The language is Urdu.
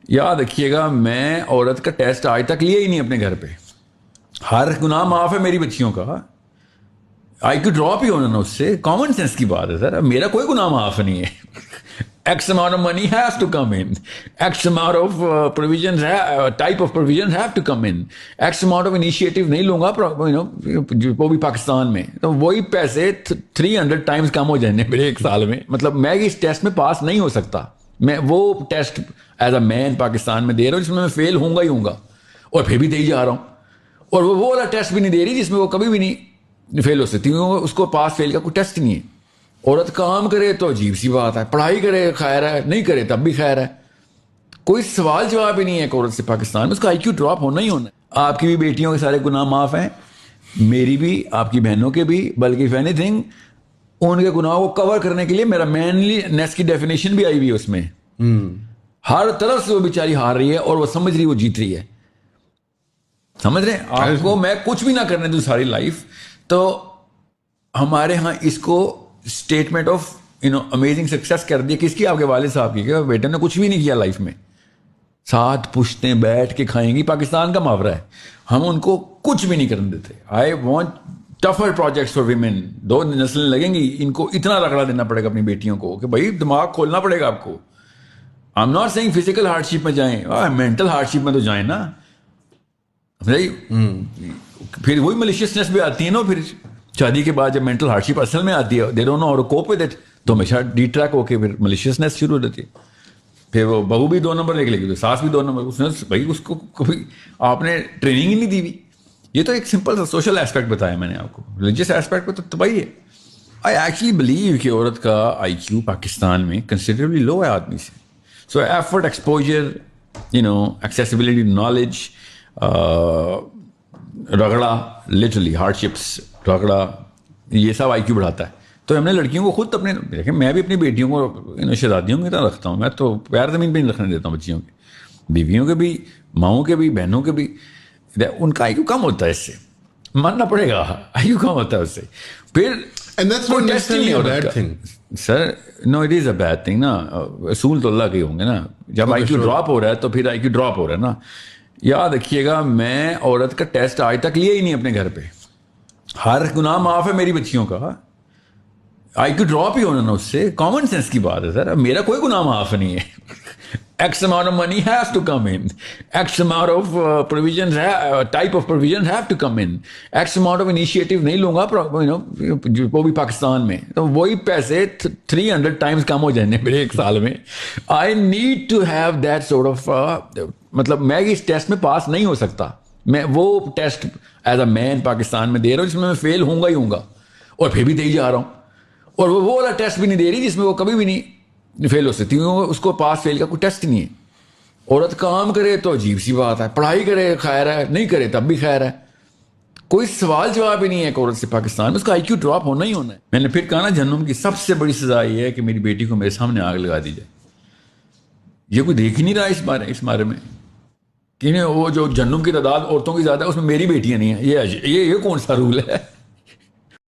یاد رکھیے گا میں عورت کا ٹیسٹ آج تک لیا ہی نہیں اپنے گھر پہ. ہر گناہ معاف ہے میری بچیوں کا. آئی کیو ڈراپ ہی ہونا نا اس سے. کامن سینس کی بات ہے سر. میرا کوئی گناہ معاف نہیں ہے. X amount of money has to come in. X amount of provisions, type of provisions have to come in. X amount of initiative نہیں لوں گا وہ بھی پاکستان میں. تو وہی پیسے 300 ٹائمز کم ہو جائیں میرے ایک سال میں. مطلب میں اس ٹیسٹ میں پاس نہیں ہو سکتا. میں وہ ٹیسٹ ایز اے مین پاکستان میں دے رہا ہوں جس میں فیل ہوں گا ہی ہوں گا, اور پھر بھی دے ہی جا رہا ہوں. اور وہ والا ٹیسٹ بھی نہیں دے رہی جس میں وہ کبھی بھی نہیں فیل ہو سکتی. اس کو پاس فیل کا کوئی ٹیسٹ نہیں ہے. عورت کام کرے تو عجیب سی بات ہے, پڑھائی کرے خیر ہے, نہیں کرے تب بھی خیر ہے. کوئی سوال جواب ہی نہیں ہے ایک عورت سے پاکستان میں. اس کا آئی کیو ڈراپ ہونا ہی ہونا ہے. آپ کی بھی بیٹیوں کے سارے گناہ معاف ہیں, میری بھی, آپ کی بہنوں کے بھی. بلکہ اف اینی تھنگ ان کے گناہوں کو کور کرنے کے لیے میرا مینلی نیس کی ڈیفینیشن بھی آئی ہوئی ہے اس میں. ہر طرف سے وہ بیچاری ہار رہی ہے اور وہ سمجھ رہی ہے وہ جیت رہی ہے. سمجھ رہے ہیں آپ کو میں کچھ بھی نہ کرنے دوں ساری لائف. تو ہمارے ہاں اس کو اسٹیٹمنٹ آف امیزنگ سکسیس کر دیا. کس کی؟ آپ کے والد صاحب کی. کہ بیٹے نے کچھ بھی نہیں کیا لائف میں. 7 پشتیں بیٹھ کے کھائیں گی, پاکستان کا محاورہ ہے. ہم ان کو کچھ بھی نہیں کرنے دیتے. I want tougher projects for women. 2 نسلیں لگیں گی, ان کو اتنا رگڑا دینا پڑے گا اپنی بیٹیوں کو کہ بھائی دماغ کھولنا پڑے گا آپ کو. I am not seeing physical hardship میں جائیں, مینٹل ہارڈ شپ میں تو جائیں نا. پھر وہی ملیشیسنس بھی آتی ہے نا. پھر شادی کے بعد جب مینٹل ہارڈ شپ اصل میں آتی ہے, they don't know how to cope with it, تو ہمیشہ ڈی ٹریک ہو کے پھر ملیشیسنس شروع ہو جاتی ہے. پھر وہ بہو بھی 2 نمبر نکلے گی, تو ساس بھی 2 نمبر. اس نے بھائی اس کو کبھی آپ نے ٹریننگ ہی نہیں دی ہوئی. یہ تو ایک سمپل سا سوشل ایسپیکٹ بتایا میں نے آپ کو. ریلیجیس ایسپیکٹ پہ تو تباہی ہے. آئی ایکچولی بلیو کہ عورت کا آئی کیو پاکستان میں کنسیڈریبلی لو ہے آدمی سے. So effort, exposure, accessibility, knowledge, رگڑا, لٹرلی ہارڈ شپس, رگڑا, یہ سب آئی کیو بڑھاتا ہے. تو ہم نے لڑکیوں کو خود اپنے دیکھیں, میں بھی اپنی بیٹیوں کو شہزادیوں کی طرح رکھتا ہوں. میں تو پیر زمین پہ نہیں رکھنے دیتا ہوں بچیوں کے, بیویوں کے بھی, ماؤں کے بھی, بہنوں کے بھی. ان کا آئی کیو کم ہوتا ہے اس سے, ماننا پڑے گا. آئی کیو کم ہوتا ہے اس سے. پھر sir no it is a bad thing نا. اصول تو اللہ کے ہوں گے نا. جب آئی کیو ڈراپ ہو رہا ہے تو پھر آئی کیو ڈراپ ہو رہا ہے نا. یاد رکھیے گا میں عورت کا ٹیسٹ آج تک لیا ہی نہیں اپنے گھر پہ. ہر گناہ معاف ہے میری بچیوں کا. آئی کیو ڈراپ ہی ہونا نا اس سے. کامن سینس کی بات ہے سر. میرا کوئی گناہ معاف نہیں ہے. X amount of money has to come in. X amount of provisions, type of provisions have to come in. X amount of initiative نہیں لوں گا وہ بھی پاکستان میں. تو وہی پیسے 300 ٹائمز کم ہو جائیں میرے ایک سال میں. I need to have that sort of مطلب میں اس ٹیسٹ میں پاس نہیں ہو سکتا. میں وہ ٹیسٹ ایز اے مین پاکستان میں دے رہا ہوں جس میں فیل ہوں گا ہی ہوں گا, اور پھر بھی دے ہی جا رہا ہوں. اور وہ والا ٹیسٹ بھی نہیں دے رہی جس میں وہ کبھی بھی نہیں فیل ہو سکتی. اس کو پاس فیل کا کوئی ٹیسٹ نہیں ہے. عورت کام کرے تو عجیب سی بات ہے, پڑھائی کرے خیر ہے, نہیں کرے تب بھی خیر ہے. کوئی سوال جواب ہی نہیں ہے ایک عورت سے پاکستان میں. اس کا آئی کیو ڈراپ ہونا ہی ہونا ہے. میں نے پھر کہا نا, جہنم کی سب سے بڑی سزا یہ ہے کہ میری بیٹی کو میرے سامنے آگ لگا دی جائے. یہ کوئی دیکھ ہی نہیں رہا اس بارے میں کہ وہ جو جہنم کی تعداد عورتوں کی زیادہ ہے اس میں میری بیٹیاں نہیں ہیں. یہ کون سا رول ہے؟